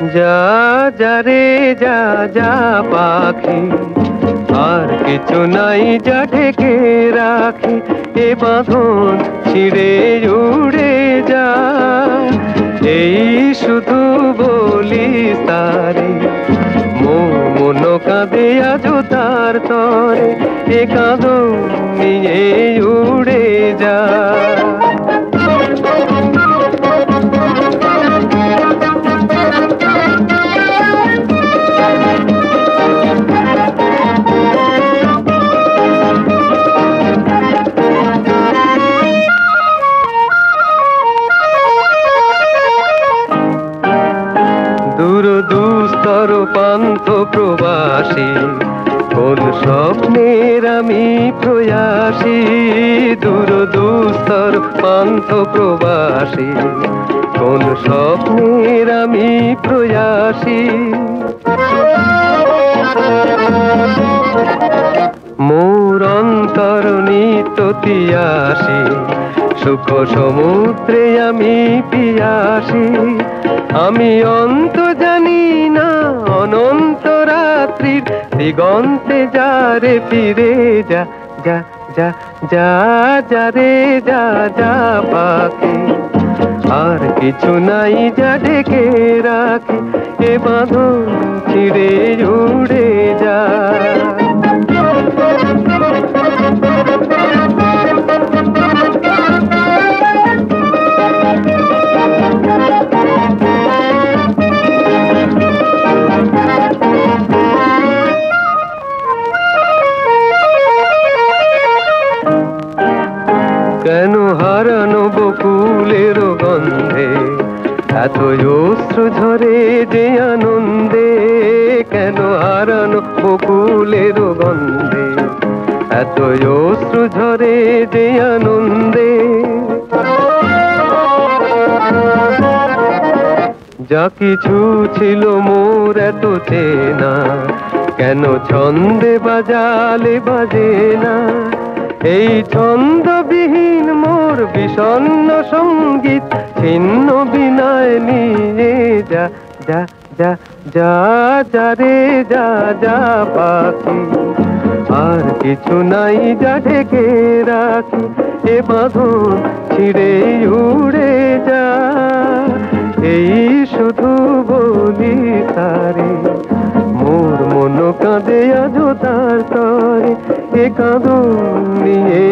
যা যা রে যা যা পাখি, আর কিছু নাই যা ঢেকে রাখি। এ বাঁধন ছিঁড়ে উড়ে যা, এই শুধু বলি তারে। মন কাঁদে আজো তার তরে, এ কাঁদন নিয়ে উড়ে যা। দূর দুস্তর পান্থ প্রবাসী, কোন স্বপ্নের আমি প্রয়াসী। দূর দুস্তর পান্থ প্রবাসী, কোন স্বপ্নের আমি প্রয়াসী। মোর অন্তর নিত্য তিয়াসী, সুখ সমুদ্রে আমি পিয়াসী। আমি অন্ত জানি না অনন্ত রাত্রির দিগন্তে যারে ফিরে যা। যা যা যা যা রে যা যা পাখি, আর কিছু নাই যা ঢেকে রাখি। এ বাঁধন ছিঁড়ে উড়ে যা। কেন হারানো বকুলের গন্ধে এত অশ্রু ঝরে যে আনন্দে। কেন হারানো বকুলের গন্ধে এত অশ্রু ঝরে যে আনন্দে। যা কিছু ছিল মোর এত চেনা, কেন ছন্দে বাজালে বাজে না। এই ছন্দবিহীন মোর বিষণ্ণ সঙ্গীত ছিন্ন বিনয় নিয়ে যা। যা যা যা যা রে যা যা পাখি, আর কিছু নাই যা ঢেকে রাখি। এ বাঁধন ছিঁড়ে উড়ে যা, এই শুধু বলি তারে। মোর মন কাঁদে আজো তার তরে, এ কাঁদন নিয়ে